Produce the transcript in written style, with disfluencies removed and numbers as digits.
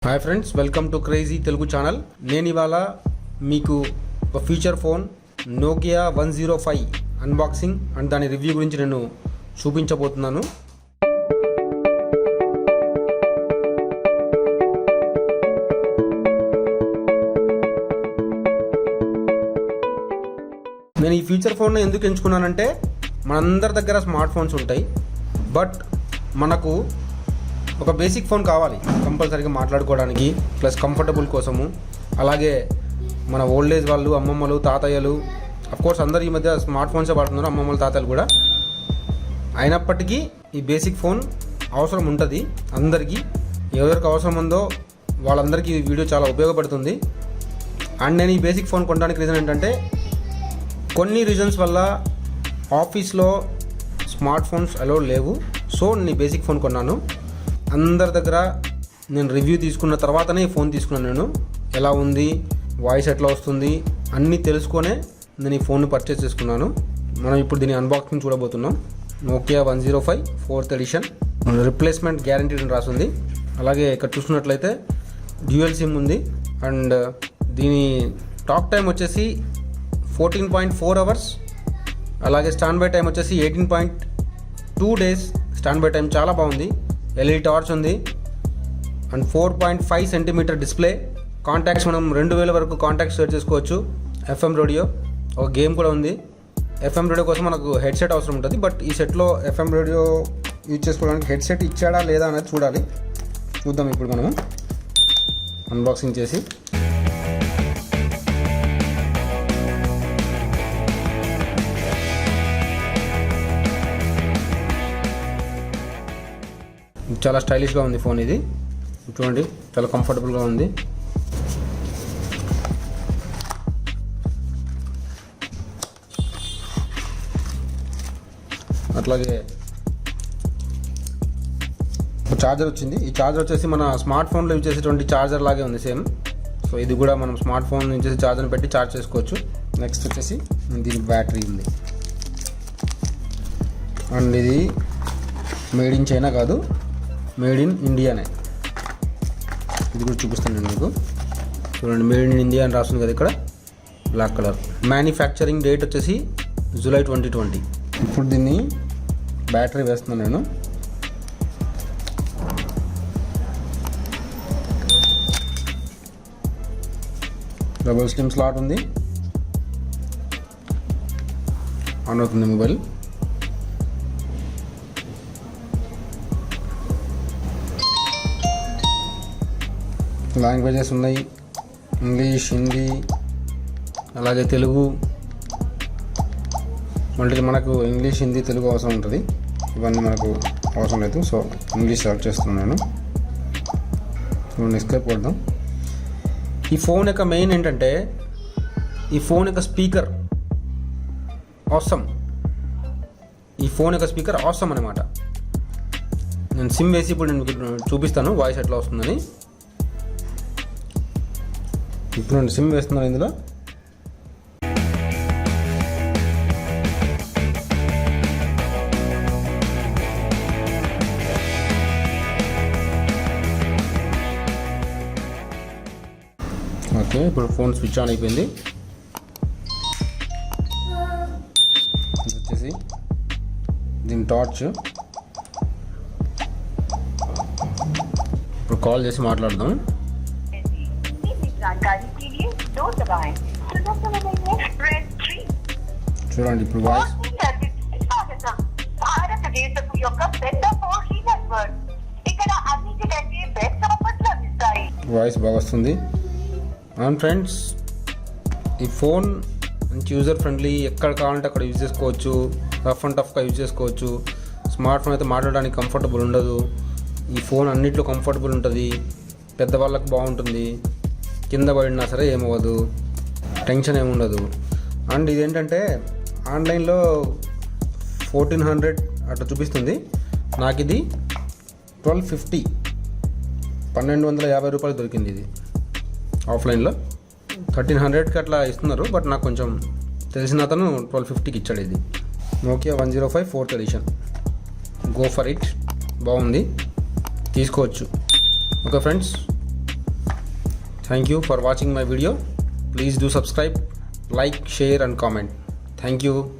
Hi friends, welcome to crazy Telugu channel. నేను ఇవాళ మీకు ఒక feature phone Nokia 105 unboxing and దాని రివ్యూ గురించి నేను చూపించబోతున్నాను. నేను ఈ ఫీచర్ ఫోన్ ఎందుకు ఎంచుకున్నానంటే, మనందరి దగ్గర స్మార్ట్ ఫోన్స్ ఉంటాయి, బట్ మనకు ఒక బేసిక్ ఫోన్ కావాలి కంపల్సరీగా మాట్లాడుకోవడానికి, ప్లస్ కంఫర్టబుల్ కోసము. అలాగే మన ఓల్డ్ ఏజ్ వాళ్ళు, అమ్మమ్మలు, తాతయ్యలు, అఫ్కోర్స్ అందరు ఈ మధ్య స్మార్ట్ ఫోన్సే వాడుతున్నారు, అమ్మమ్మలు, తాతయ్యలు కూడా. అయినప్పటికీ ఈ బేసిక్ ఫోన్ అవసరం ఉంటుంది అందరికీ. ఎవరికి అవసరం ఉందో వాళ్ళందరికీ ఈ వీడియో చాలా ఉపయోగపడుతుంది. అండ్ నేను ఈ బేసిక్ ఫోన్ కొనడానికి రీజన్ ఏంటంటే, కొన్ని రీజన్స్ వల్ల ఆఫీస్లో స్మార్ట్ ఫోన్స్ అలో లేవు. సో నేను ఈ బేసిక్ ఫోన్ కొన్నాను. అందరి దగ్గర నేను రివ్యూ తీసుకున్న తర్వాతనే ఈ ఫోన్ తీసుకున్నాను. నేను ఎలా ఉంది, వాయిస్ ఎట్లా వస్తుంది అన్నీ తెలుసుకొనే నేను ఈ ఫోన్ని పర్చేస్ చేసుకున్నాను. మనం ఇప్పుడు దీని అన్బాక్సింగ్ చూడబోతున్నాం. Nokia 105 4th edition, replacement guarantee అని రాసింది. అలాగే ఇక్కడ చూసుకున్నట్లయితే డ్యూయల్ సిమ్ ఉంది. అండ్ దీని టాక్ టైం వచ్చేసి 14.4 hours. అలాగే స్టాండ్ బై టైం వచ్చేసి 18.2 days స్టాండ్ బై టైం. చాలా బాగుంది. ఎల్ఈడి టార్చ్ ఉంది అండ్ 4.5 cm డిస్ప్లే. కాంటాక్ట్స్ మనం 2000 వరకు కాంటాక్ట్స్ షేర్ చేసుకోవచ్చు. ఎఫ్ఎం రేడియో, ఒక గేమ్ కూడా ఉంది. ఎఫ్ఎం రేడియో కోసం మనకు హెడ్సెట్ అవసరం ఉంటుంది, బట్ ఈ సెట్లో ఎఫ్ఎం రేడియో యూజ్ చేసుకోవడానికి హెడ్సెట్ ఇచ్చాడా లేదా అనేది చూడాలి. చూద్దాం ఇప్పుడు మనము అన్బాక్సింగ్ చేసి. చాలా స్టైలిష్గా ఉంది ఫోన్. ఇది చూడండి, చాలా కంఫర్టబుల్గా ఉంది. అట్లాగే ఛార్జర్ వచ్చింది. ఈ ఛార్జర్ వచ్చేసి మన స్మార్ట్ ఫోన్లో యూజ్ చేసేటువంటి ఛార్జర్ లాగే ఉంది సేమ్. సో ఇది కూడా మనం స్మార్ట్ ఫోన్ యూజ్ చేసి ఛార్జర్ని పెట్టి ఛార్జ్ చేసుకోవచ్చు. నెక్స్ట్ వచ్చేసి దీని బ్యాటరీ ఉంది. అండ్ ఇది మేడ్ ఇన్ చైనా కాదు, మేడ్ ఇన్ ఇండియానే. ఇది కూడా చూపిస్తాను నేను మీకు. చూడండి, మేడ్ ఇన్ ఇండియా అని రాస్తుంది కదా ఇక్కడ, బ్లాక్ కలర్. మ్యానుఫ్యాక్చరింగ్ డేట్ వచ్చేసి జూలై 2020. ఇప్పుడు దీన్ని బ్యాటరీ వేస్తున్నాను నేను. డబుల్ సిమ్ స్లాట్ ఉంది. ఆన్ అవుతుంది మొబైల్. లాంగ్వేజెస్ ఉన్నాయి, ఇంగ్లీష్, హిందీ, అలాగే తెలుగు. మళ్ళీ మనకు ఇంగ్లీష్, హిందీ, తెలుగు అవసరం ఉంటుంది. ఇవన్నీ మనకు అవసరం లేదు, సో ఇంగ్లీష్ సెలెక్ట్ చేస్తున్నాను. ఎస్కేప్ కొడదాం. ఈ ఫోన్ యొక్క మెయిన్ ఏంటంటే, ఈ ఫోన్ యొక్క స్పీకర్ ఆసమ్. ఈ ఫోన్ యొక్క స్పీకర్ ఆసమ్ అనమాట. నేను సిమ్ వేసి ఇప్పుడు నేను చూపిస్తాను వాయిస్ ఎట్లా వస్తుందని. ఇప్పుడు నేను సిమ్ వేస్తున్నాను ఇందులో. ఓకే, ఇప్పుడు ఫోన్ స్విచ్ ఆన్ అయిపోయింది. ఇది వచ్చేసి దీని టార్చ్. ఇప్పుడు కాల్ చేసి మాట్లాడదాం. చూడండి ఇప్పుడు వాయిస్. వాయిస్ బాగా వస్తుంది. అండ్ ఫ్రెండ్స్, ఈ ఫోన్ మంచి యూజర్ ఫ్రెండ్లీ. ఎక్కడ కావాలంటే అక్కడ యూజ్ చేసుకోవచ్చు. రఫ్ అండ్ టఫ్గా యూజ్ చేసుకోవచ్చు. స్మార్ట్ ఫోన్ అయితే మాట్లాడడానికి కంఫర్టబుల్ ఉండదు. ఈ ఫోన్ అన్నిట్లో కంఫర్టబుల్ ఉంటుంది. పెద్దవాళ్ళకి బాగుంటుంది. కింద పడినా సరే ఏమవ్వదు, టెన్షన్ ఏముండదు. అండ్ ఇదేంటంటే ఆన్లైన్లో 1400 అట్లా చూపిస్తుంది. నాకు ఇది 1250 1250 రూపాయలు దొరికింది. ఇది ఆఫ్లైన్లో 1300కి అట్లా ఇస్తున్నారు, బట్ నాకు కొంచెం తెలిసిన అతను 1250కి ఇచ్చాడు. ఇది Nokia 105 4th edition. Go for it. బాగుంది, తీసుకోవచ్చు. Okay friends, Thank you for watching my video. Please do subscribe, like, share and comment. Thank you.